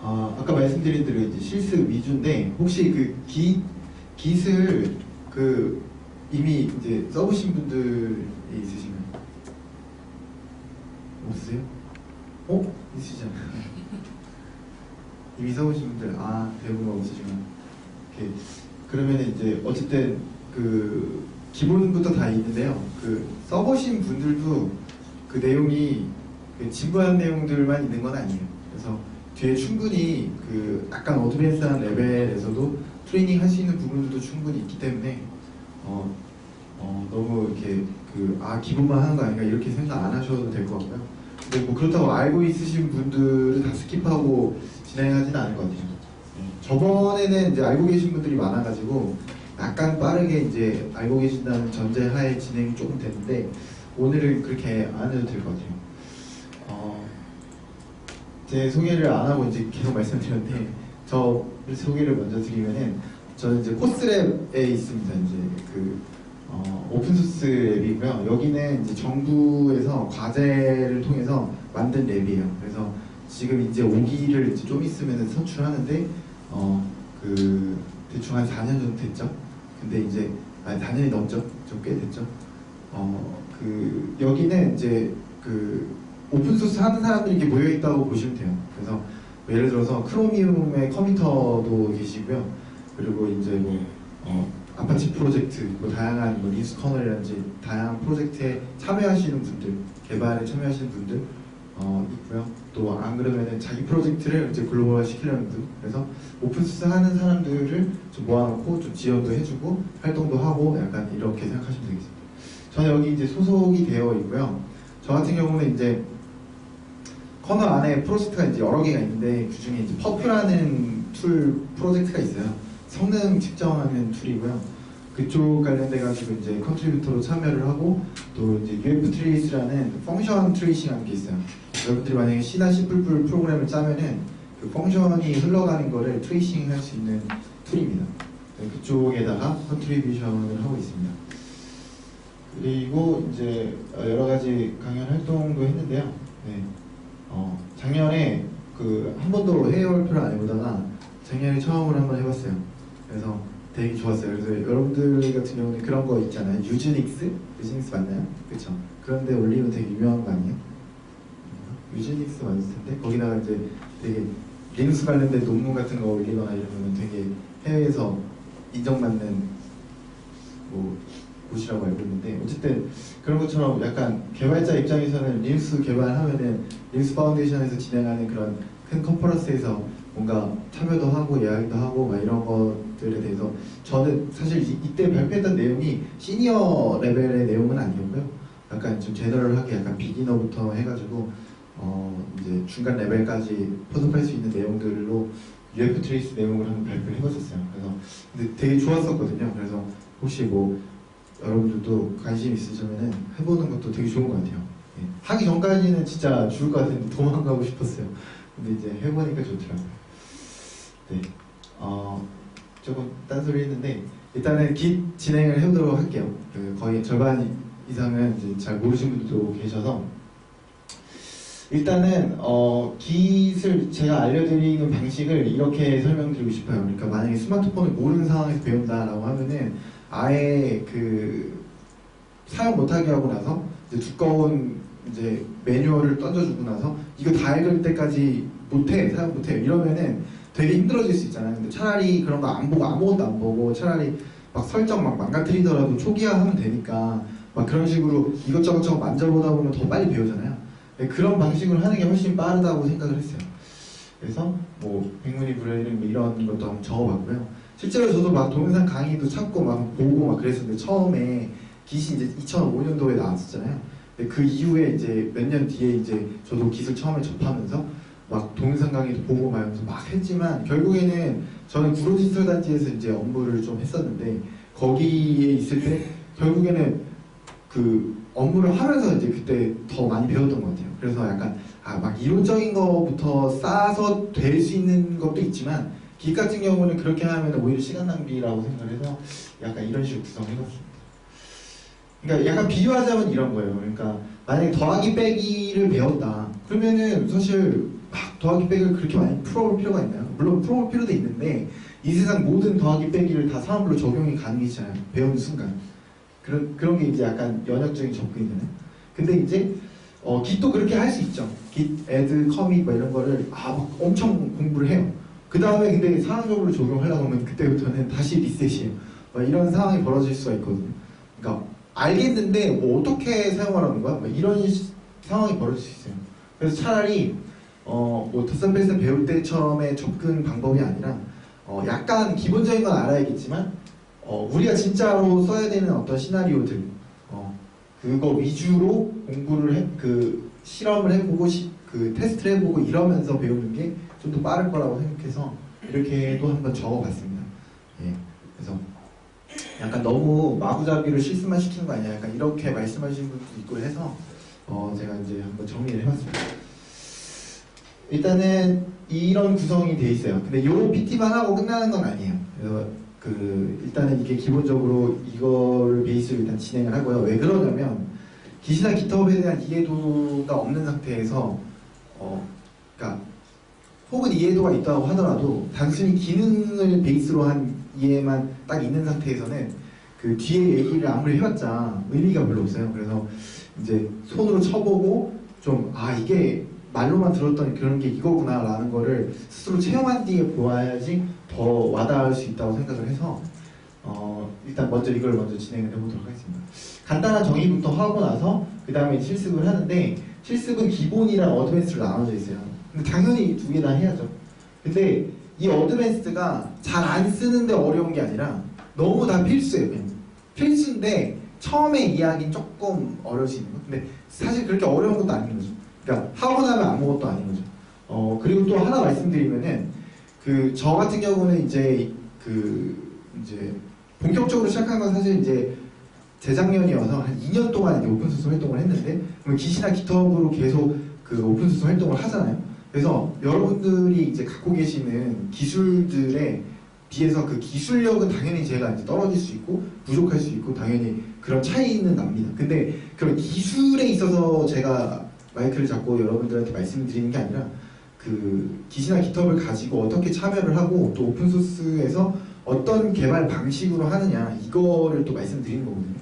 아까 말씀드린 대로 이제 실습 위주인데 혹시 그 깃을 이미 이제 써보신 분들이 있으신가요? 없으세요? 있으시잖아요. 이미 써보신 분들 대부분 없으시구나. 그러면 이제 어쨌든 기본부터 다 있는데요. 써보신 분들도 그 내용이 진부한 내용들만 있는 건 아니에요. 그래서 뒤에 충분히 약간 어드밴스한 레벨에서도 트레이닝 할 수 있는 부분들도 충분히 있기 때문에 너무 이렇게 기본만 하는 거 아닌가 이렇게 생각 안 하셔도 될 것 같고요. 근데 뭐 그렇다고 알고 있으신 분들은 다 스킵하고 진행하지는 않을 것 같아요. 저번에는 이제 알고 계신 분들이 많아가지고 약간 빠르게 이제 알고 계신다는 전제하에 진행이 조금 됐는데 오늘은 그렇게 안 해도 될 것 같아요. 제 소개를 안 하고 이제 계속 말씀드렸는데 저 소개를 먼저 드리면은 저는 이제 코스랩에 있습니다. 이제 오픈소스 랩이고요. 여기는 이제 정부에서 과제를 통해서 만든 랩이에요. 그래서 지금 이제 5기를 이제 좀 있으면 선출하는데 대충 한 4년 정도 됐죠. 근데 이제 4년이 넘죠. 좀 꽤 됐죠. 여기는 이제 오픈소스 하는 사람들이 이렇게 모여 있다고 보시면 돼요. 그래서 뭐 예를 들어서 크로미움의 커미터도 계시고요. 그리고 이제 아파치 프로젝트, 다양한 리눅스 커널이라든지 다양한 프로젝트에 참여하시는 분들, 개발에 참여하시는 분들 있고요. 또 안 그러면은 자기 프로젝트를 이제 글로벌화 시키려는 분. 그래서 오픈소스 하는 사람들을 좀 모아놓고 좀 지원도 해주고 활동도 하고 약간 이렇게 생각하시면 되겠습니다. 저는 여기 이제 소속이 되어 있고요. 저 같은 경우는 이제 커널 안에 프로젝트가 이제 여러 개가 있는데 그 중에 이제 퍼프라는 툴 프로젝트가 있어요. 성능 측정하는 툴이고요. 그쪽 관련돼 가지고 이제 컨트리뷰터로 참여를 하고 또 이제 UF 트레이스라는 펑션 트레이싱하는 게 있어요. 여러분들이 만약에 C나 C++ 프로그램을 짜면은 그 펑션이 흘러가는 거를 트레이싱 할 수 있는 툴입니다. 그쪽에다가 컨트리뷰션을 하고 있습니다. 그리고 이제 여러 가지 강연 활동도 했는데요. 작년에 한 번도 해외 발표를 안 해보다가 작년에 처음으로 한번 해봤어요. 그래서 되게 좋았어요. 그래서 여러분들 같은 경우는 그런 거 있잖아요. 유즈닉스? 유즈닉스 맞나요? 그쵸? 그런데 올리면 되게 유명한 거 아니에요? 유즈닉스 맞을 텐데? 거기다가 이제 되게 리눅스 관련된 논문 같은 거 올리거나 이러면 되게 해외에서 인정받는 곳이라고 알고 있는데 어쨌든 그런 것처럼 약간 개발자 입장에서는 리눅스 개발하면은 리눅스 파운데이션에서 진행하는 그런 큰 컨퍼런스에서 뭔가 참여도 하고 이야기도 하고 막 이런 것들에 대해서 저는 사실 이때 발표했던 내용이 시니어 레벨의 내용은 아니었고요. 약간 좀 제너럴하게 약간 비기너부터 해가지고 이제 중간 레벨까지 포섭할 수 있는 내용들로 UF 트레이스 내용을 한번 발표를 해봤었어요. 그래서 근데 되게 좋았었거든요. 그래서 혹시 여러분들도 관심 있으시면은 해보는 것도 되게 좋은 것 같아요. 하기 전까지는 진짜 죽을 것 같은데 도망가고 싶었어요. 근데 이제 해보니까 좋더라고요. 조금 딴소리 했는데 일단은 깃 진행을 해보도록 할게요. 거의 절반 이상은 이제 잘 모르시는 분들도 계셔서 일단은 깃을 제가 알려드리는 방식을 이렇게 설명드리고 싶어요. 그러니까 만약에 스마트폰을 모르는 상황에서 배운다라고 하면은 아예 사용 못하게 하고 나서 이제 두꺼운 이제 매뉴얼을 던져주고 나서 이거 다 읽을 때까지 사용 못해요. 이러면은 되게 힘들어질 수 있잖아요. 근데 차라리 그런 거 안 보고 아무것도 안 보고 차라리 막 설정 망가뜨리더라도 초기화하면 되니까 막 그런 식으로 이것저것 만져보다 보면 더 빨리 배우잖아요. 그런 방식으로 하는 게 훨씬 빠르다고 생각을 했어요. 그래서 백문이 불여일견 이런 것도 한번 적어봤고요. 실제로 저도 막 동영상 강의도 찾고 막 보고 막 그랬었는데 처음에 깃이 이제 2005년도에 나왔었잖아요. 근데 그 이후에 이제 몇 년 뒤에 이제 저도 깃을 처음에 접하면서 막 동영상 강의도 보고 막 했지만 결국에는 저는 구로디지털 단지에서 이제 업무를 좀 했었는데 거기에 있을 때 결국에는 업무를 하면서 이제 그때 더 많이 배웠던 것 같아요. 그래서 약간 막 이론적인 거부터 쌓아서 될 수 있는 것도 있지만 깃 같은 경우는 그렇게 하면 오히려 시간 낭비라고 생각을 해서 약간 이런 식으로 구성해봤습니다. 그러니까 약간 비유하자면 이런 거예요. 그러니까 만약에 더하기 빼기를 배웠다. 그러면은 사실 막 더하기 빼기를 그렇게 많이 풀어볼 필요가 있나요? 물론 풀어볼 필요도 있는데 이 세상 모든 더하기 빼기를 다 사람별로 적용이 가능해지잖아요. 배우는 순간. 그런 게 이제 약간 연역적인 접근이잖아요. 근데 이제 Git도 그렇게 할 수 있죠. Git, add, commit 뭐 이런 거를 막 엄청 공부를 해요. 그 다음에 근데 상황적으로 적용하려고 하면 그때부터는 다시 리셋이에요. 막 이런 상황이 벌어질 수가 있거든요. 그러니까 알겠는데 뭐 어떻게 사용하라는 거야? 막 이런 상황이 벌어질 수 있어요. 그래서 차라리 뭐 덧셈 배울 때 처음에 접근 방법이 아니라 약간 기본적인 건 알아야겠지만 우리가 진짜로 써야 되는 어떤 시나리오들 그거 위주로 공부를 그 실험을 해보고 그 테스트를 해보고 이러면서 배우는 게 좀 더 빠를 거라고 생각해서 이렇게도 한번 적어봤습니다. 예, 그래서 약간 너무 마구잡이로 실수만 시키는 거 아니야? 약간 이렇게 말씀하시는 분도 있고 해서 제가 이제 한번 정리를 해봤습니다. 일단은 이런 구성이 돼 있어요. 근데 요 PT만 하고 끝나는 건 아니에요. 그래서 일단은 이게 기본적으로 이거를 베이스로 일단 진행을 하고요. 왜 그러냐면 기시나 깃허브에 대한 이해도가 없는 상태에서 그러니까 혹은 이해도가 있다고 하더라도 단순히 기능을 베이스로 한 이해만 딱 있는 상태에서는 그 뒤에 얘기를 아무리 해봤자 의미가 별로 없어요. 그래서 이제 손으로 쳐보고 좀 이게 말로만 들었던 그런 게 이거구나 라는 거를 스스로 체험한 뒤에 보아야지 더 와닿을 수 있다고 생각을 해서 일단 이걸 먼저 진행을 해보도록 하겠습니다. 간단한 정의부터 하고 나서 그 다음에 실습을 하는데 실습은 기본이랑 어드밴스로 나눠져 있어요. 근데 당연히 두 개 다 해야죠. 근데 이 어드밴스가 잘 안 쓰는데 어려운 게 아니라 너무 다 필수예요. 그냥. 필수인데 처음에 이해하기는 조금 어려울 수 있는 거. 근데 사실 그렇게 어려운 것도 아닌 거죠. 그러니까 하고 나면 아무것도 아닌 거죠. 그리고 또 하나 말씀드리면은 저 같은 경우는 이제 본격적으로 시작한 건 사실 이제 재작년이어서 한 2년 동안 이제 오픈소스 활동을 했는데 그럼 기시나 깃허브로 계속 그 오픈소스 활동을 하잖아요. 그래서 여러분들이 이제 갖고 계시는 기술들에 비해서 그 기술력은 당연히 제가 이제 떨어질 수 있고 부족할 수 있고 당연히 그런 차이는 납니다. 근데 그런 기술에 있어서 제가 마이크를 잡고 여러분들한테 말씀드리는 게 아니라 기시나 깃허브를 가지고 어떻게 참여를 하고 또 오픈소스에서 어떤 개발 방식으로 하느냐 이거를 또 말씀드리는 거거든요.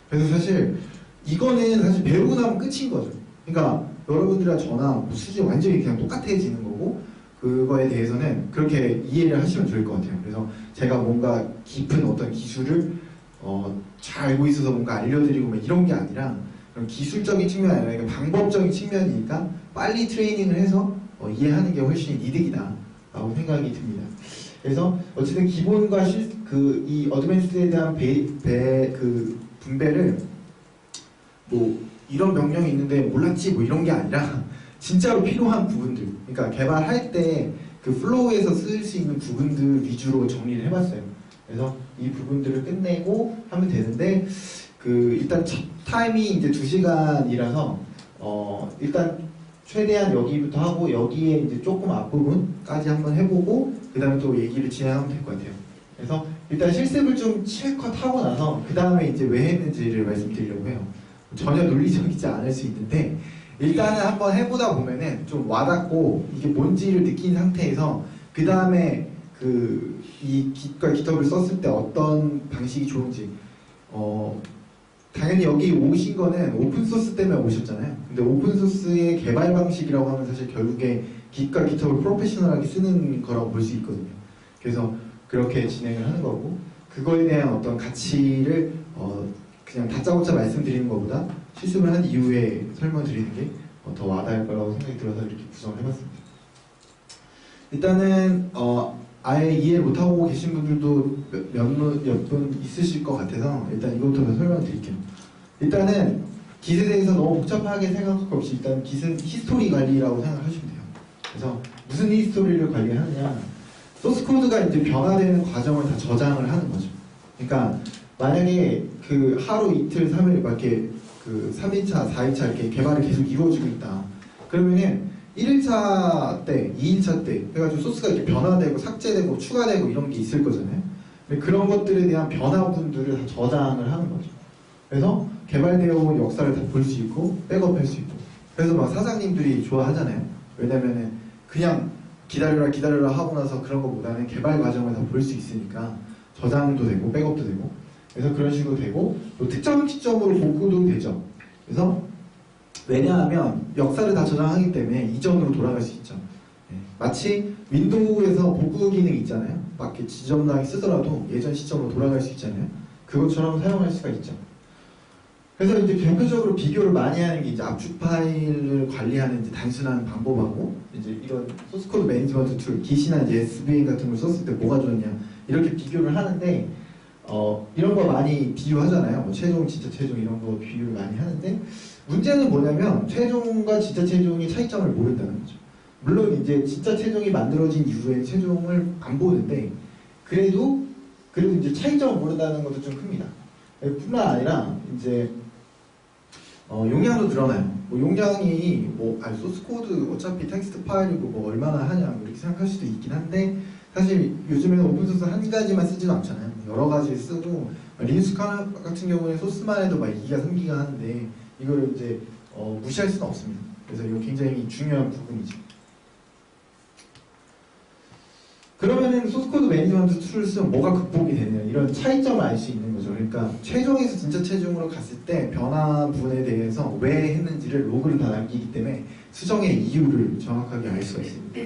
그래서 사실 이거는 사실 배우고 나면 끝인 거죠. 그러니까 여러분들이랑 저나 수준이 완전히 그냥 똑같아지는 거고 그거에 대해서는 그렇게 이해를 하시면 좋을 것 같아요. 그래서 제가 뭔가 깊은 어떤 기술을 잘 알고 있어서 뭔가 알려드리고 막 이런 게 아니라 그런 기술적인 측면이 아니라 그러니까 방법적인 측면이니까 빨리 트레이닝을 해서 이해하는 게 훨씬 이득이다 라고 생각이 듭니다. 그래서 어쨌든 기본과 이 어드밴스에 대한 분배를 뭐 이런 명령이 있는데 몰랐지 뭐 이런 게 아니라 진짜로 필요한 부분들, 그러니까 개발할 때 그 플로우에서 쓸 수 있는 부분들 위주로 정리를 해봤어요. 그래서 이 부분들을 끝내고 하면 되는데 일단 첫 타임이 이제 2시간이라서 일단 최대한 여기부터 하고 여기에 이제 조금 앞부분까지 한번 해보고 그 다음에 또 얘기를 진행하면 될 것 같아요. 그래서 일단 실습을 좀 실컷 하고 나서 그 다음에 이제 왜 했는지를 말씀드리려고 해요. 전혀 논리적이지 않을 수 있는데 일단은 한번 해보다 보면은 좀 와닿고 이게 뭔지를 느낀 상태에서 그 다음에 이 Git과 깃허브를 썼을 때 어떤 방식이 좋은지 당연히 여기 오신 거는 오픈소스 때문에 오셨잖아요. 근데 오픈소스의 개발 방식이라고 하면 사실 결국에 Git과 깃허브를 프로페셔널하게 쓰는 거라고 볼 수 있거든요. 그래서 그렇게 진행을 하는 거고 그거에 대한 어떤 가치를 그냥 다짜고짜 말씀드리는 것보다 실습을 한 이후에 설명드리는 게 더 와닿을 거라고 생각이 들어서 이렇게 구성을 해봤습니다. 일단은 아예 이해를 못하고 계신 분들도 몇 분 있으실 것 같아서 일단 이것부터 설명드릴게요. 일단은 Git에 대해서 너무 복잡하게 생각할 것 없이 일단 Git은 히스토리 관리라고 생각하시면 돼요. 그래서 무슨 히스토리를 관리하느냐 소스코드가 이제 변화되는 과정을 다 저장을 하는 거죠. 그러니까 만약에 하루 이틀 3일 막 이렇게 3일차, 4일차 이렇게 개발이 계속 이루어지고 있다. 그러면은 1일차 때, 2일차 때 해가지고 소스가 이렇게 변화되고 삭제되고 추가되고 이런 게 있을 거잖아요. 근데 그런 것들에 대한 변화분들을 다 저장을 하는 거죠. 그래서 개발되어 온 역사를 다 볼 수 있고 백업할 수 있고. 그래서 막 사장님들이 좋아하잖아요. 왜냐면은 그냥 기다려라 하고 나서 그런 것보다는 개발 과정을 다 볼 수 있으니까 저장도 되고 백업도 되고. 그래서 그런 식으로 되고 또 특정 시점으로 복구도 되죠. 그래서 왜냐하면 역사를 다 저장하기 때문에 이전으로 돌아갈 수 있죠. 네. 마치 윈도우에서 복구 기능 있잖아요. 막 이렇게 지저분하게 쓰더라도 예전 시점으로 돌아갈 수 있잖아요. 그것처럼 사용할 수가 있죠. 그래서 이제 대표적으로 비교를 많이 하는 게 이제 압축 파일을 관리하는 이제 단순한 방법하고 이제 이런 소스코드 매니지먼트 툴, Git이나 이제 SVN 같은 걸 썼을 때 뭐가 좋냐 이렇게 비교를 하는데 이런 거 많이 비교하잖아요. 뭐 최종, 진짜 최종 이런 거 비교를 많이 하는데 문제는 뭐냐면 최종과 진짜 최종의 차이점을 모른다는 거죠. 물론 이제 진짜 최종이 만들어진 이후에 최종을 안 보는데 그래도 이제 차이점을 모른다는 것도 좀 큽니다. 뿐만 아니라 이제 용량도 늘어나요. 뭐 용량이 소스 코드 어차피 텍스트 파일이고 뭐 얼마나 하냐 뭐 이렇게 생각할 수도 있긴 한데 사실 요즘에는 오픈소스 한 가지만 쓰지도 않잖아요. 여러 가지 쓰고 리눅스 같은 경우에 소스만 해도 막 2기가 3기가 하는데 이걸 이제 무시할 수는 없습니다. 그래서 이거 굉장히 중요한 부분이죠. 그러면은 소스코드 매니지먼트 툴을 쓰면 뭐가 극복이 되느냐 이런 차이점을 알 수 있는 거죠. 그러니까 최종에서 진짜 최종으로 갔을 때 변화 부분에 대해서 왜 했는지를 로그를 다 남기기 때문에 수정의 이유를 정확하게 알 수가 있습니다.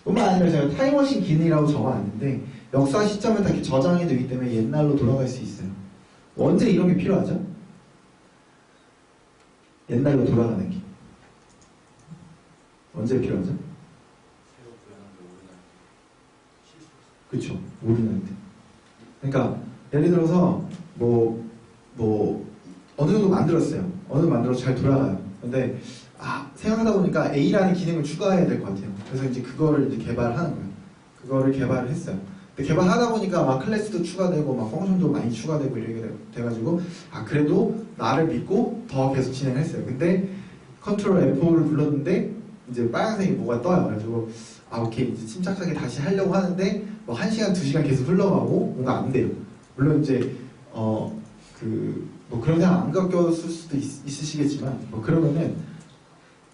뿐만 아니라 제가 타임머신 기능이라고 적어놨는데 역사 시점을 다 이렇게 저장이 되기 때문에 옛날로 돌아갈 수 있어요. 언제 이런 게 필요하죠? 옛날로 돌아가는 게 언제 필요하죠? 그렇죠. 올인할 때. 그러니까 예를 들어서 어느 정도 만들었어요. 어느 정도 만들어서 잘 돌아가요. 근데 생각하다 보니까 A라는 기능을 추가해야 될 것 같아요. 그래서 이제 그거를 이제 개발하는 거예요. 그거를 개발을 했어요. 근데 개발하다 보니까 막 클래스도 추가되고 막 펑션도 많이 추가되고 이렇게 돼가지고 그래도 나를 믿고 더 계속 진행했어요. 근데 컨트롤 F5를 불렀는데 이제 빨간색이 뭐가 떠요. 그래가지고 오케이 이제 침착하게 다시 하려고 하는데 뭐 1시간, 2시간 계속 흘러가고 뭔가 안 돼요. 물론 이제 뭐 그런 생각 안 겪었을 수도 있으시겠지만 뭐 그러면은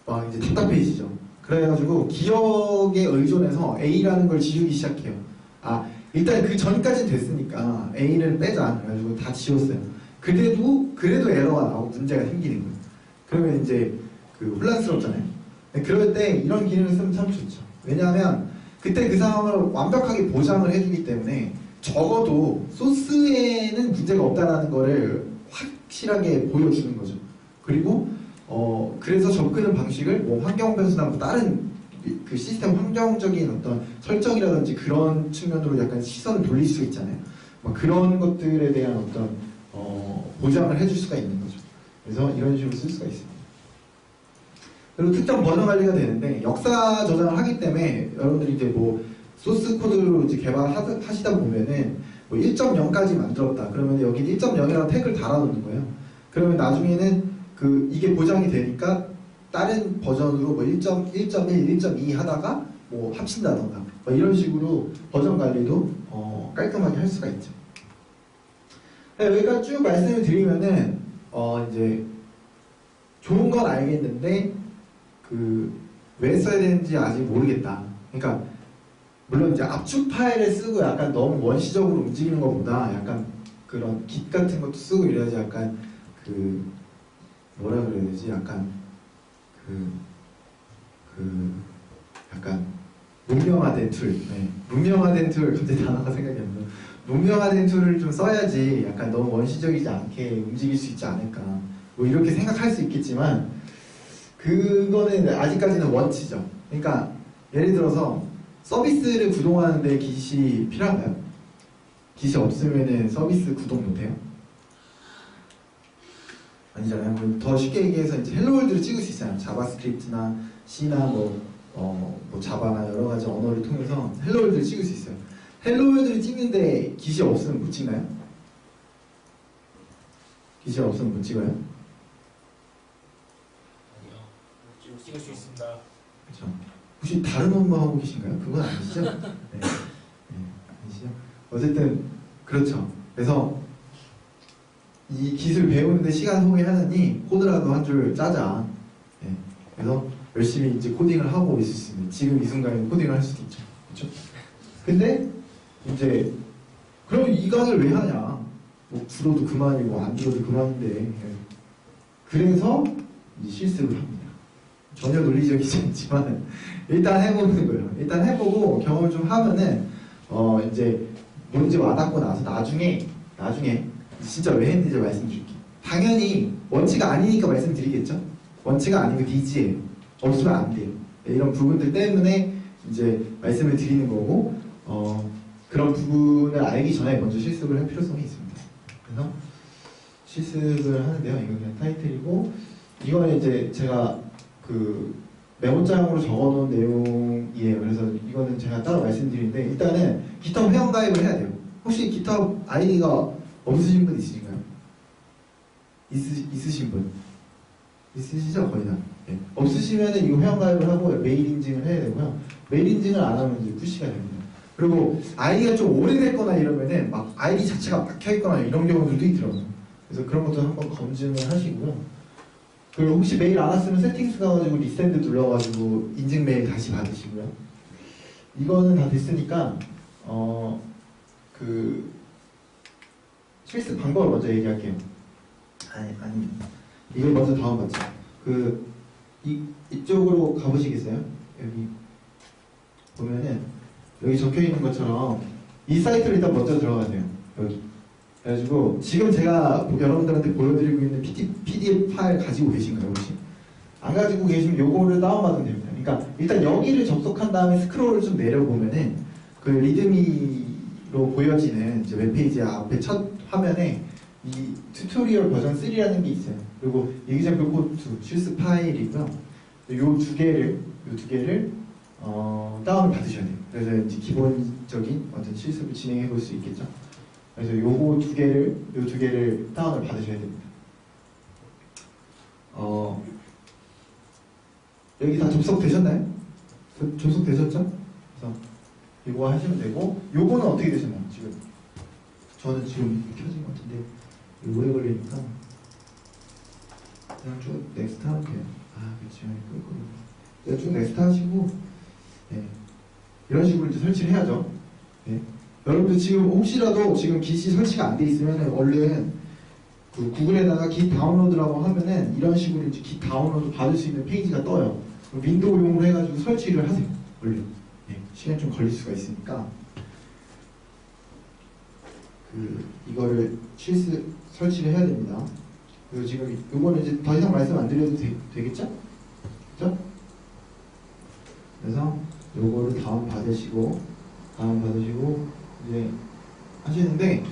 막 이제 답답해지죠. 그래가지고 기억에 의존해서 A라는 걸 지우기 시작해요. 일단 그 전까지는 됐으니까 A를 빼자. 그래가지고 다 지웠어요. 그래도 에러가 나오고 문제가 생기는 거예요. 그러면 이제 혼란스럽잖아요. 그럴 때 이런 기능을 쓰면 참 좋죠. 왜냐하면 그때 그 상황을 완벽하게 보장을 해주기 때문에 적어도 소스에는 문제가 없다는 거를 확실하게 보여주는 거죠. 그리고 그래서 접근하는 방식을 뭐 환경 변수나 뭐 다른 그 시스템 환경적인 어떤 설정이라든지 그런 측면으로 약간 시선을 돌릴 수 있잖아요. 막 그런 것들에 대한 어떤 보장을 해줄 수가 있는 거죠. 그래서 이런 식으로 쓸 수가 있습니다. 그리고 특정 버전 관리가 되는데 역사 저장을 하기 때문에 여러분들이 이제 뭐 소스 코드로 이제 개발하시다 보면은 뭐 1.0까지 만들었다. 그러면 여기 1.0이라는 태그를 달아놓는 거예요. 그러면 나중에는 이게 보장이 되니까 다른 버전으로 뭐 1.1, 1.2 하다가 뭐 합친다던가 뭐 이런 식으로 버전 관리도 깔끔하게 할 수가 있죠. 여기까지 쭉 말씀을 드리면은 이제 좋은 건 알겠는데 왜 써야 되는지 아직 모르겠다. 그러니까 물론 이제 압축 파일을 쓰고 약간 너무 원시적으로 움직이는 것보다 약간 그런 Git 같은 것도 쓰고 이래야지 약간 뭐라 그래야 되지? 약간 약간 문명화된 툴. 네. 문명화된 툴, 갑자기 단어가 생각이 안 나. 문명화된 툴을 좀 써야지 약간 너무 원시적이지 않게 움직일 수 있지 않을까. 뭐 이렇게 생각할 수 있겠지만 그거는 아직까지는 원치죠. 그러니까 예를 들어서 서비스를 구동하는데 Git이 필요한가요? Git이 없으면은 서비스 구동 못해요? 아니잖아요. 더 쉽게 얘기해서 이제 헬로월드를 찍을 수 있어요. 자바스크립트나 C나 뭐 자바나 여러 가지 언어를 통해서 헬로월드를 찍을 수 있어요. 헬로월드를 찍는데 Git이 없으면 못 찍나요? Git이 없으면 못 찍어요? 아니요. 찍을 수 있습니다. 그렇죠. 혹시 다른 업무 하고 계신가요? 그건 아니시죠? 네. 아니시죠? 어쨌든 그렇죠. 그래서 이 기술 배우는데 시간 소비하느니 코드라도 한 줄 짜자. 예. 그래서 열심히 이제 코딩을 하고 있을 수 있는 지금 이 순간에 코딩을 할 수도 있죠. 그렇죠? 근데 이제 그럼 이 강의를 왜 하냐? 뭐 들어도 그만이고 안 들어도 그만인데. 예. 그래서 이제 실습을 합니다. 전혀 논리적이지 않지만 일단 해보는 거예요. 일단 해보고 경험을 좀 하면은 이제 뭔지 와닿고 나서 나중에 진짜 왜 했는지 말씀드릴게요. 당연히 원치가 아니니까 말씀드리겠죠. 원치가 아니고 니즈예요. 없으면 안 돼요. 이런 부분들 때문에 이제 말씀을 드리는 거고 그런 부분을 알기 전에 먼저 실습을 할 필요성이 있습니다. 그래서 실습을 하는데요. 이거 그냥 타이틀이고 이거는 이제 제가 그 메모장으로 적어놓은 내용이에요. 그래서 이거는 제가 따로 말씀드리는데 일단은 깃허브 회원가입을 해야 돼요. 혹시 깃허브 아이디가 없으신 분 있으신가요? 있으신 분? 있으시죠? 거의 다. 네. 없으시면은 이거 회원가입을 하고 메일 인증을 해야 되고요. 메일 인증을 안 하면 이제 푸시가 됩니다. 그리고 아이디가 좀 오래됐거나 이러면은 막 아이디 자체가 박혀있거나 이런 경우들도 있더라고요. 그래서 그런 것도 한번 검증을 하시고요. 그리고 혹시 메일 안 왔으면 세팅스 가가지고 리센드 눌러가지고 인증 메일 다시 받으시고요. 이거는 다 됐으니까 그 실습 방법을 먼저 얘기할게요. 아니 이걸 먼저 다음 받죠. 이쪽으로 가보시겠어요? 여기 보면은 여기 적혀 있는 것처럼 이 사이트를 일단 먼저 들어가세요. 여기. 그래가지고 지금 제가 여러분들한테 보여드리고 있는 PDF 파일 가지고 계신가요 혹시? 안 가지고 계시면 요거를 다운받으면 됩니다. 그러니까 일단 여기를 접속한 다음에 스크롤을 좀 내려보면은 그 리드미로 보여지는 이제 웹페이지 앞에 첫 화면에 이 튜토리얼 버전 3라는 게 있어요. 그리고 example code 2 실습 파일이고요. 요 두 개를 다운을 받으셔야 돼요. 그래서 이제 기본적인 어떤 실습을 진행해 볼 수 있겠죠. 그래서 요 두 개를 다운을 받으셔야 됩니다. 여기 다 접속되셨나요? 접속되셨죠? 그래서 이거 하시면 되고, 요거는 어떻게 되셨나요? 지금 저는 지금 켜진 것 같은데 이거 오래 걸리니까 그냥 쭉 넥스트 하면 돼요. 그렇죠. 그냥 쭉 넥스트 하시고, 네. 이런 식으로 이제 설치를 해야죠. 네. 여러분들 지금 혹시라도 지금 깃이 설치가 안 돼 있으면 얼른 그 구글에다가 깃 다운로드라고 하면은 이런 식으로 이제 깃 다운로드 받을 수 있는 페이지가 떠요. 윈도우용으로 해가지고 설치를 하세요. 얼른. 네. 시간 좀 걸릴 수가 있으니까 이거를 설치를 해야 됩니다. 그리고 지금 이거는 이제 더 이상 말씀 안 드려도 되겠죠? 그죠? 그래서 요거를 다운 받으시고 이제 하시는데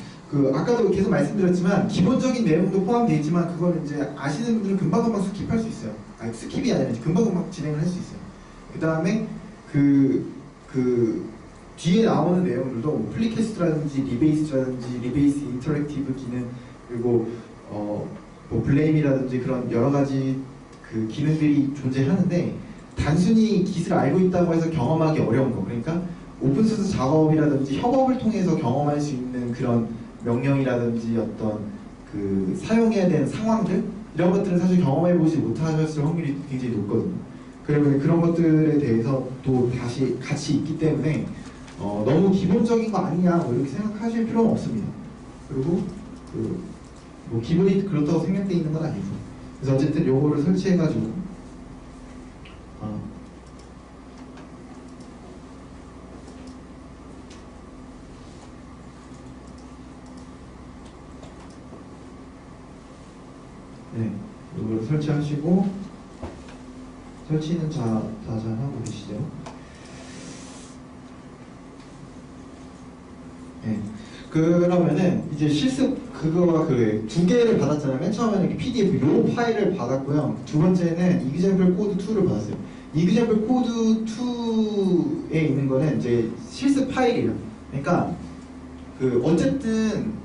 아까도 계속 말씀드렸지만 기본적인 내용도 포함되어 있지만 그거는 이제 아시는 분들은 금방금방 스킵할 수 있어요. 아니 스킵이 아니라 금방금방 진행을 할 수 있어요. 그 다음에 뒤에 나오는 내용들도 뭐 플리캐스트라든지 리베이스 인터랙티브 기능 그리고 뭐 블레임이라든지 그런 여러 가지 그 기능들이 존재하는데 단순히 깃을 알고 있다고 해서 경험하기 어려운 거. 그러니까 오픈소스 작업이라든지 협업을 통해서 경험할 수 있는 그런 명령이라든지 어떤 사용해야 되는 상황들 이런 것들은 사실 경험해보지 못하셨을 확률이 굉장히 높거든요. 그러면 그런 것들에 대해서 또 다시 같이 있기 때문에 너무 기본적인 거 아니냐 뭐 이렇게 생각하실 필요는 없습니다. 그리고 뭐 기본이 그렇다고 생략되어 있는 건 아니고 그래서 어쨌든 요거를 설치해가지고 네, 이걸 설치하시고 설치는 다 잘하고 계시죠? 네, 그러면은 이제 실습 그거가 두 개를 받았잖아요. 맨 처음에는 이렇게 PDF 요 파일을 받았고요. 두 번째는 example code 2를 받았어요. example code 2에 있는 거는 이제 실습 파일이에요. 그러니까 어쨌든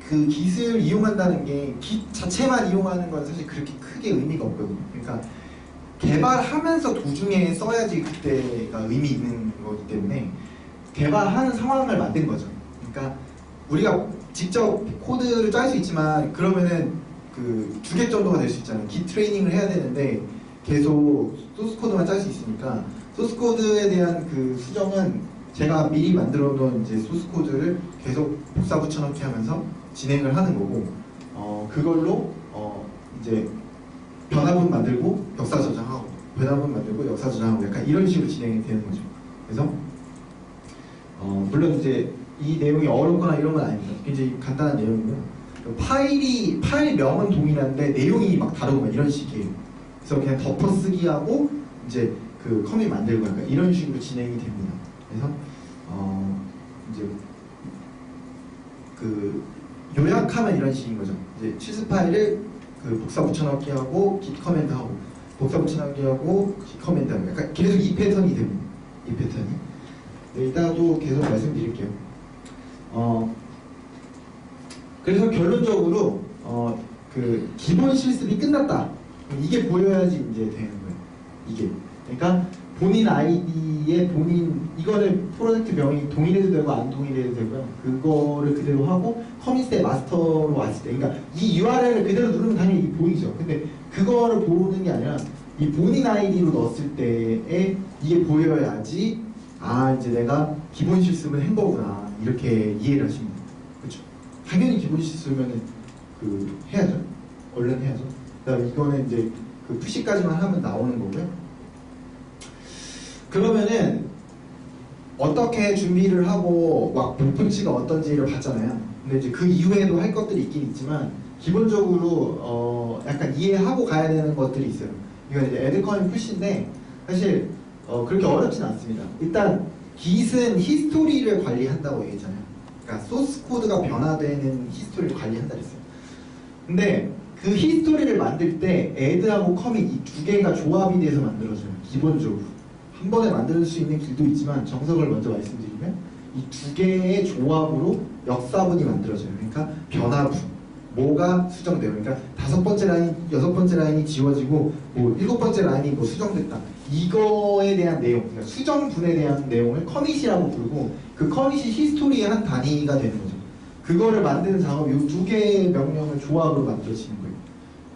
깃을 이용한다는 게 깃 자체만 이용하는 건 사실 그렇게 크게 의미가 없거든요. 그러니까 개발하면서 도중에 써야지 그때가 의미 있는 거기 때문에 개발하는 상황을 만든 거죠. 그러니까 우리가 직접 코드를 짤 수 있지만 그러면은 그 2개 정도가 될 수 있잖아요. 기 트레이닝을 해야 되는데 계속 소스 코드만 짤 수 있으니까 소스 코드에 대한 그 수정은 제가 미리 만들어 놓은 이제 소스 코드를 계속 복사 붙여넣기 하면서 진행을 하는 거고 그걸로 이제 변화문 만들고 역사 저장하고 변화문 만들고 역사 저장하고 약간 이런 식으로 진행이 되는 거죠. 그래서 물론 이제 이 내용이 어렵거나 이런 건 아닙니다. 굉장히 간단한 내용이고요. 파일명은 동일한데 내용이 막 다르고 막 이런 식이에요. 그래서 그냥 덮어쓰기 하고 이제 그 커밋 만들고 약간 이런 식으로 진행이 됩니다. 그래서 이제 그 요약하면 이런 식인 거죠. 이제 실습 파일을 그 복사 붙여넣기 하고 git 커맨드 하고 복사 붙여넣기 하고 git 커맨드 하고 약간 계속 이 패턴이 됩니다. 이 패턴이. 네, 이따가도 계속 말씀드릴게요. 그래서 결론적으로 그 기본 실습이 끝났다. 이게 보여야지 이제 되는 거예요. 이게. 그러니까 본인 아이디에 이거는 프로젝트 명이 동일해도 되고 안 동일해도 되고요. 그거를 그대로 하고 커밋의 마스터로 왔을 때, 그러니까 이 URL을 그대로 누르면 당연히 이게 보이죠. 근데 그거를 보는 게 아니라 이 본인 아이디로 넣었을 때에 이게 보여야지 이제 내가 기본 실습을 한 거구나 이렇게 이해를 하시면 돼요. 그렇죠? 당연히 기본 실습이면은 그 해야죠. 얼른 해야죠. 그다음에 이거는 이제 그 푸시까지만 하면 나오는 거고요. 그러면은 어떻게 준비를 하고 막 목표치가 어떤지를 봤잖아요. 근데 이제 그 이후에도 할 것들이 있긴 있지만 기본적으로 약간 이해하고 가야 되는 것들이 있어요. 이건 이제 애드커밍 푸시인데 사실 그렇게 어렵진 않습니다. 일단 git은 히스토리를 관리한다고 얘기했잖아요. 그러니까 소스 코드가 변화되는 히스토리를 관리한다 그랬어요. 근데 그 히스토리를 만들 때 add하고 commit 이 두 개가 조합이 돼서 만들어져요. 기본적으로. 한 번에 만들 수 있는 길도 있지만 정석을 먼저 말씀드리면 이 두 개의 조합으로 역사분이 만들어져요. 그러니까 변화분. 뭐가 수정돼요. 그러니까 5번째 라인, 6번째 라인이 지워지고 뭐 7번째 라인이 뭐 수정됐다. 이거에 대한 내용, 그러니까 수정분에 대한 내용을 커밋이라고 부르고 그 커밋이 히스토리의 한 단위가 되는 거죠. 그거를 만드는 작업이 이 두 개의 명령을 조합으로 만들어지는 거예요.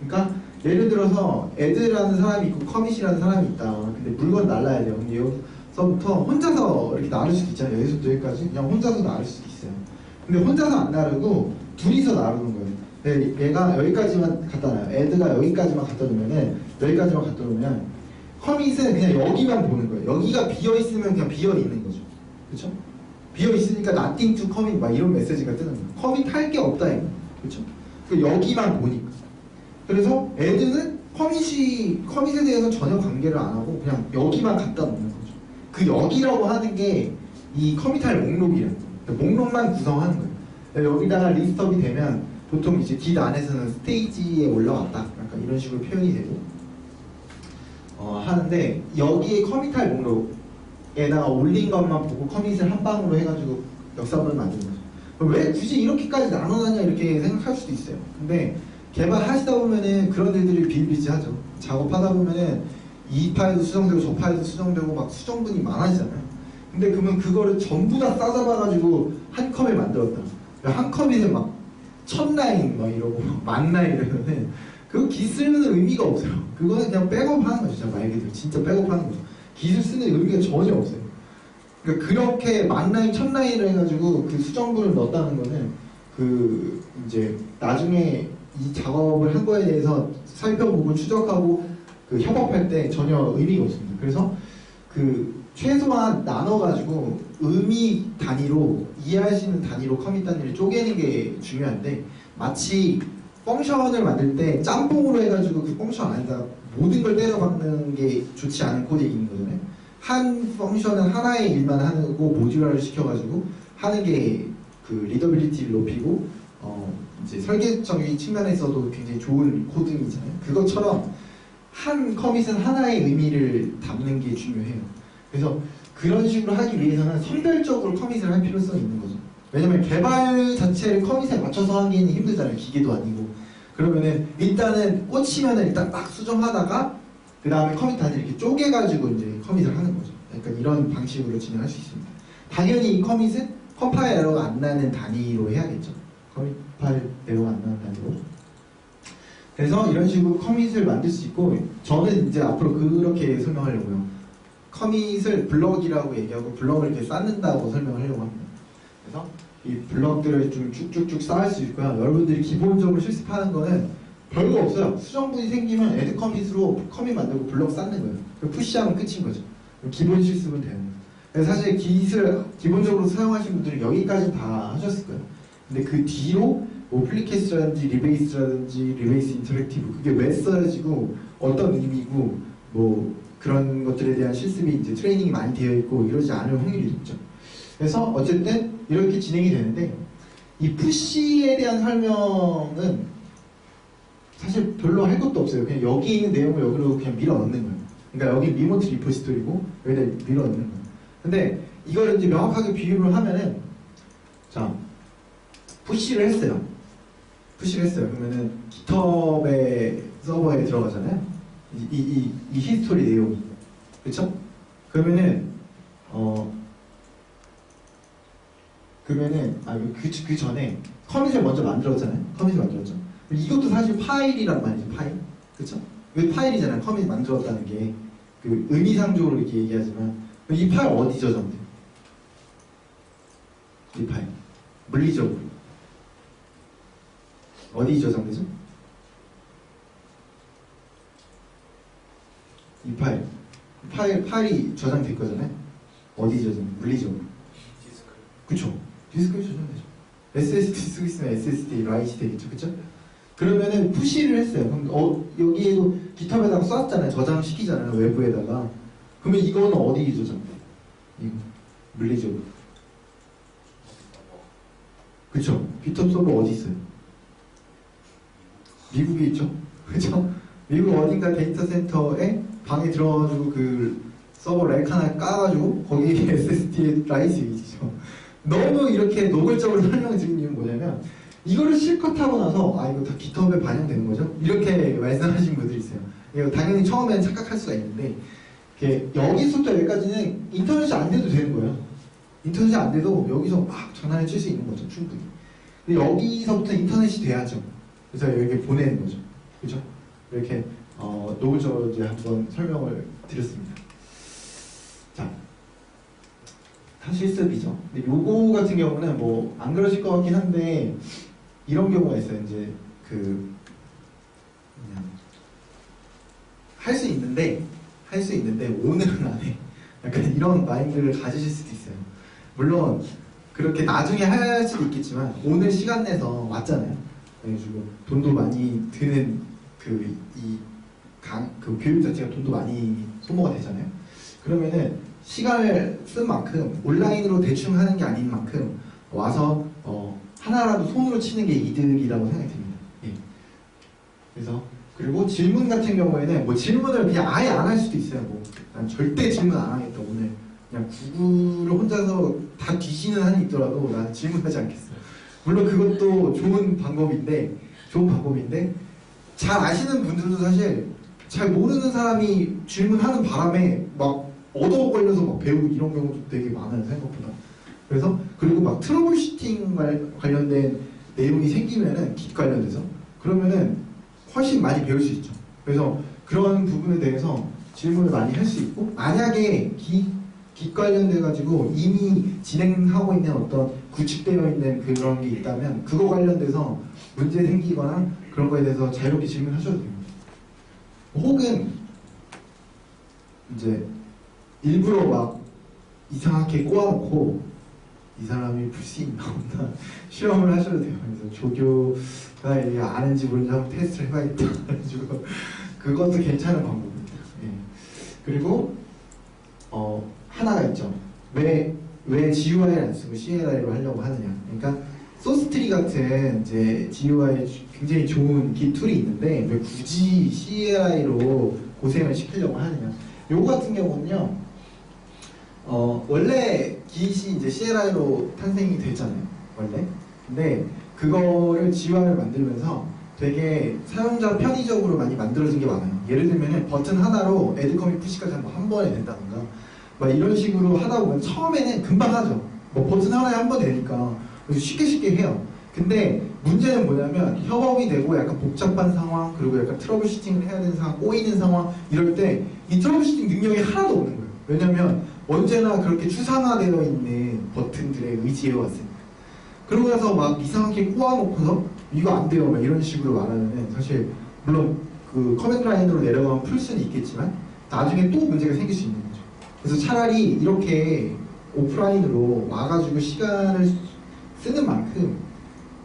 그러니까 예를 들어서 add라는 사람이 있고 commit이라는 사람이 있다. 근데 물건 날라야 돼요. 근데 여기서부터 혼자서 이렇게 나눌 수도 있잖아요. 여기서부터 여기까지 그냥 혼자서 나눌 수도 있어요. 근데 혼자서 안 나르고 둘이서 나누는 거예요. 얘가 여기까지만 갖다 놔요. add가 여기까지만 갖다 놓으면은 여기까지만 갖다 놓으면 commit은 그냥 여기만 보는 거예요. 여기가 비어 있으면 그냥 비어 있는 거죠. 그렇죠? 비어 있으니까 nothing to commit 막 이런 메시지가 뜨는 거예요. commit 할 게 없다 이거. 그렇죠? 그 여기만 보니까. 그래서 add는 커밋에 대해서 전혀 관계를 안 하고 그냥 여기만 갖다 놓는 거죠. 그 여기라고 하는 게 이 커밋할 목록이라는 거예요. 그러니까 목록만 구성하는 거예요. 여기다가 리스트업이 되면 보통 이제 git 안에서는 스테이지에 올라왔다. 약간 이런 식으로 표현이 되고 하는데 여기에 커밋할 목록에다가 올린 것만 보고 커밋을 한 방으로 해가지고 역사본을 만드는 거죠. 왜 굳이 이렇게까지 나눠놨냐 이렇게 생각할 수도 있어요. 근데 개발하시다 보면은 그런 일들이 비일비재하죠. 작업하다 보면은 이 파일도 수정되고 저 파일도 수정되고 막 수정분이 많아지잖아요. 근데 그러면 그거를 전부 다 싸잡아가지고 한 컴에 만들었다. 한 컴에 막 1000라인 막 이러고 만 라인 이러면은 그거 기 쓰는 의미가 없어요. 그거는 그냥 백업하는 거죠. 제가 말 그대로 진짜 백업하는 거죠. 기술 쓰는 의미가 전혀 없어요. 그러니까 그렇게 만 라인, 1000라인을 해가지고 그 수정분을 넣었다는 거는 그 이제 나중에 이 작업을 한 거에 대해서 살펴보고 추적하고 그 협업할 때 전혀 의미가 없습니다. 그래서 그 최소한 나눠가지고 의미 단위로 이해할 수 있는 단위로 커밋 단위를 쪼개는 게 중요한데 마치 펑션을 만들 때 짬뽕으로 해가지고 그 펑션 안에다 모든 걸 때려박는 게 좋지 않은 코딩인 거잖아요. 한 펑션은 하나의 일만 하고 모듈화를 시켜가지고 하는 게 그 리더빌리티를 높이고 이제 설계적인 측면에서도 굉장히 좋은 코딩이잖아요. 그것처럼 한 커밋은 하나의 의미를 담는 게 중요해요. 그래서 그런 식으로 하기 위해서는 선별적으로 커밋을 할 필요성이 있는 거죠. 왜냐면 개발 자체를 커밋에 맞춰서 하기는 힘들잖아요. 기계도 아니고. 그러면은 일단은 꽂히면은 일단 딱 수정하다가 그 다음에 커밋 단위를 이렇게 쪼개가지고 이제 커밋을 하는 거죠. 그러니까 이런 방식으로 진행할 수 있습니다. 당연히 이 커밋은 컴파일 에러가 안 나는 단위로 해야겠죠. 커밋 파일 내용 안 나온다고. 그래서 이런 식으로 커밋을 만들 수 있고, 저는 이제 앞으로 그렇게 설명하려고요. 커밋을 블럭이라고 얘기하고 블럭을 이렇게 쌓는다고 설명하려고 합니다. 그래서 이 블럭들을 좀 쭉쭉쭉 쌓을 수 있고요. 여러분들이 기본적으로 실습하는 거는 별거 없어요. 수정분이 생기면 애드 커밋으로 커밋 만들고 블럭 쌓는 거예요. 푸시하면 끝인 거죠. 기본 실습은 되는 거예요. 그래서 사실 깃을 기본적으로 사용하신 분들은 여기까지 다 하셨을 거예요. 근데 그 뒤로 뭐 플리캐스라든지 리베이스 인터랙티브 그게 왜 써지고 어떤 의미고 뭐 그런 것들에 대한 실습이 이제 트레이닝이 많이 되어 있고 이러지 않을 확률이 높죠. 그래서 어쨌든 이렇게 진행이 되는데 이 푸시에 대한 설명은 사실 별로 할 것도 없어요. 그냥 여기 있는 내용을 여기로 그냥 밀어 넣는 거예요. 그러니까 여기 리모트 리포지토리고 여기다 밀어 넣는 거예요. 근데 이걸 이제 명확하게 비유를 하면은 자 푸시를 했어요. 그러면은 깃허브의 서버에 들어가잖아요. 이 히스토리 내용이 그렇죠? 그러면은 그 전에 커밋을 먼저 만들었잖아요. 커밋을 만들었죠. 이것도 사실 파일이란 말이죠. 파일, 그렇죠? 왜 파일이잖아요. 커밋 만들었다는 게 그 의미상적으로 이렇게 얘기하지만 이 파일 어디 저장돼요? 이 파일 물리적으로 어디 저장되죠? 이 파일이 저장될 거잖아요. 어디 저장? 물리적으로. 디스크. 그쵸? 디스크에 저장되죠. SSD 쓰고 있으면 SSD 라이트 되겠죠, 그쵸? 그러면은 푸시를 했어요. 그럼 여기에도 깃허브에다가 쐈잖아요. 저장시키잖아요. 외부에다가. 그러면 이거는 어디 저장돼? 이거 물리적으로. 그쵸? 깃허브 서버 어디 있어요? 미국에 있죠? 그죠? 미국 어딘가 데이터 센터에 방에 들어가지고 그 서버 렉 하나 까가지고 거기에 SSD에 라이트 있죠. 너무 이렇게 노골적으로 설명드린 이유는 뭐냐면 이거를 실컷 하고 나서 이거 다 깃허브에 반영되는 거죠? 이렇게 말씀하신 분들이 있어요. 이거 당연히 처음에는 착각할 수가 있는데 여기서부터 여기까지는 인터넷이 안 돼도 되는 거예요. 인터넷이 안 돼도 여기서 막 장난을 칠 수 있는 거죠, 충분히. 근데 여기서부터 인터넷이 돼야죠. 그래서 이렇게 보내는 거죠. 그죠? 이렇게 노골적으로 이제 한번 설명을 드렸습니다. 자, 다 실습이죠. 근데 요거 같은 경우는 뭐 안 그러실 것 같긴 한데 이런 경우가 있어요. 이제 할 수 있는데 오늘은 안 해. 약간 이런 마인드를 가지실 수도 있어요. 물론 그렇게 나중에 할 수도 있겠지만 오늘 시간 내서 왔잖아요. 그래가지고 돈도 많이 드는 그 교육 자체가 돈도 많이 소모가 되잖아요. 그러면은 시간을 쓴 만큼 온라인으로 대충 하는 게 아닌 만큼 와서 하나라도 손으로 치는 게 이득이라고 생각이 듭니다. 예. 그래서 그리고 질문 같은 경우에는 뭐 질문을 그냥 아예 안 할 수도 있어요. 뭐 난 절대 질문 안 하겠다 오늘 그냥 구글을 혼자서 다 뒤지는 한이 있더라도 나는 질문하지 않겠어. 물론 그것도 좋은 방법인데 잘 아시는 분들도 사실 잘 모르는 사람이 질문하는 바람에 막 얻어 걸려서 막 배우고 이런 경우도 되게 많아요, 생각보다. 그래서 그리고 막 트러블 슈팅 관련된 내용이 생기면은 깃 관련돼서 그러면은 훨씬 많이 배울 수 있죠. 그래서 그런 부분에 대해서 질문을 많이 할 수 있고 만약에 깃 관련돼 가지고 이미 진행하고 있는 어떤 구축되어 있는 그런 게 있다면 그거 관련돼서 문제 생기거나 그런 거에 대해서 자유롭게 질문하셔도 됩니다. 혹은 이제 일부러 막 이상하게 꼬아놓고 이 사람이 불신이 나온다 실험을 하셔도 돼요. 그래서 조교가 이게 아는지 모르는지 한번 테스트를 해봐야겠다 그래가지고 그것도 괜찮은 방법입니다. 예. 그리고 하나가 있죠. 왜 GUI를 안 쓰고 CLI로 하려고 하느냐. 그러니까 소스트리 같은 이제 GUI 굉장히 좋은 깃 툴이 있는데 왜 굳이 CLI로 고생을 시키려고 하느냐. 요거 같은 경우는요. 원래 깃이 이제 CLI로 탄생이 되잖아요. 원래. 근데 그거를 GUI를 만들면서 되게 사용자 편의적으로 많이 만들어진 게 많아요. 예를 들면 버튼 하나로 애드 커밋 푸시까지 한 번에 된다던가 막 이런 식으로 하다 보면 처음에는 금방 하죠. 뭐 버튼 하나에 한 번 되니까 쉽게 해요. 근데 문제는 뭐냐면 협업이 되고 약간 복잡한 상황 그리고 약간 트러블 슈팅을 해야 되는 상황, 꼬이는 상황 이럴 때 이 트러블 슈팅 능력이 하나도 없는 거예요. 왜냐면 언제나 그렇게 추상화되어 있는 버튼들에 의지해 왔으니까. 그러고 나서 막 이상하게 꼬아놓고서 이거 안 돼요 막 이런 식으로 말하면은 사실 물론 그 커맨드 라인으로 내려가면 풀 수는 있겠지만 나중에 또 문제가 생길 수 있는 거죠. 그래서 차라리 이렇게 오프라인으로 와가지고 시간을 쓰는 만큼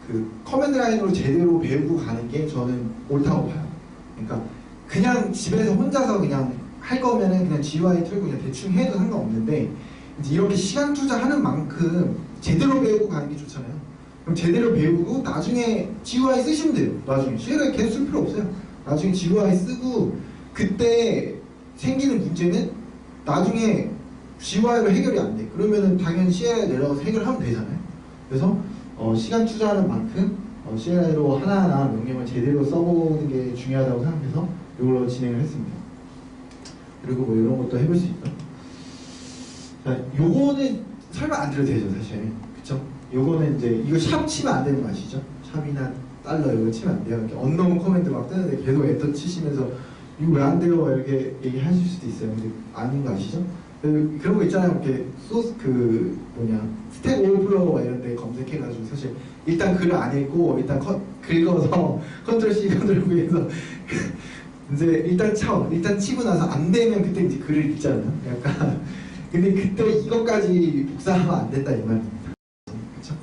그 커맨드 라인으로 제대로 배우고 가는 게 저는 옳다고 봐요. 그러니까 그냥 집에서 혼자서 그냥 할 거면은 그냥 GUI 틀고 그냥 대충 해도 상관없는데 이제 이렇게 시간 투자하는 만큼 제대로 배우고 가는 게 좋잖아요. 그럼 제대로 배우고 나중에 GUI 쓰시면 돼요. 나중에 GUI 계속 쓸 필요 없어요. 나중에 GUI 쓰고 그때 생기는 문제는 나중에 GUI로 해결이 안 돼. 그러면은 당연히 CLI 내려가서 해결하면 되잖아요. 그래서 시간 투자하는 만큼 CLI로 하나하나 명령을 제대로 써보는 게 중요하다고 생각해서 이걸로 진행을 했습니다. 그리고 뭐 이런 것도 해볼 수 있다. 자, 요거는 설명 안 드려도 되죠, 사실. 그쵸? 요거는 이제 이거 샵 치면 안 되는 거 아시죠? 샵이나 달러 이거 치면 안 돼요. 이렇게 언노운 코멘트 막 뜨는데 계속 엔터 치시면서 이거 왜 안 돼요? 이렇게 얘기하실 수도 있어요. 근데 아닌 거 아시죠? 그런 거 있잖아요. 이렇게 소스 스택 오버플로우 이런 데 검색해가지고 사실 일단 글을 안 읽고 일단 긁어서 컨트롤 C 컨트롤 V에서 이제 일단 치고 나서 안 되면 그때 이제 글을 읽잖아요. 약간 근데 그때 이것까지 복사하면 안 된다 이 말입니다. 그렇죠?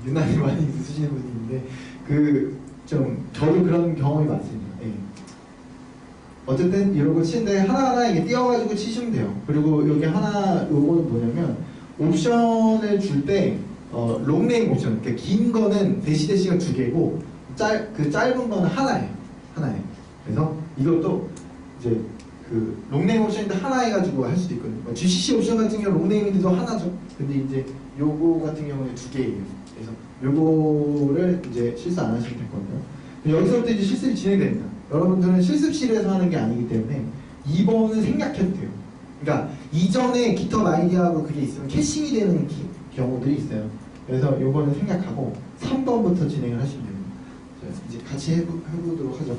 유난히 많이 쓰시는 분이 있는데 좀 저도 그런 경험이 많습니다. 예. 어쨌든 이런 거 치는데 하나하나 이게 띄워가지고 치시면 돼요. 그리고 여기 요거는 뭐냐면 옵션을 줄 때 롱네임 옵션, 그러니까 긴 거는 대시대시가 2개고 짧은 거는 하나예요. 그래서 이것도 이제 그 롱네임 옵션인데 하나 해가지고 할 수도 있거든요. GCC 옵션 같은 경우는 롱네임인데도 하나죠. 근데 이제 요거 같은 경우는 2개예요. 그래서 요거를 이제 실수 안 하시면 될 거고요. 여기서부터 이제 실습이 진행됩니다. 여러분들은 실습실에서 하는 게 아니기 때문에 2번은 생략해도 돼요. 그러니까 이전에 GitHub 아이디하고 그게 있으면 캐싱이 되는 경우들이 있어요. 그래서 요거는 생략하고 3번부터 진행을 하시면 됩니다. 이제 같이 해보도록 하죠.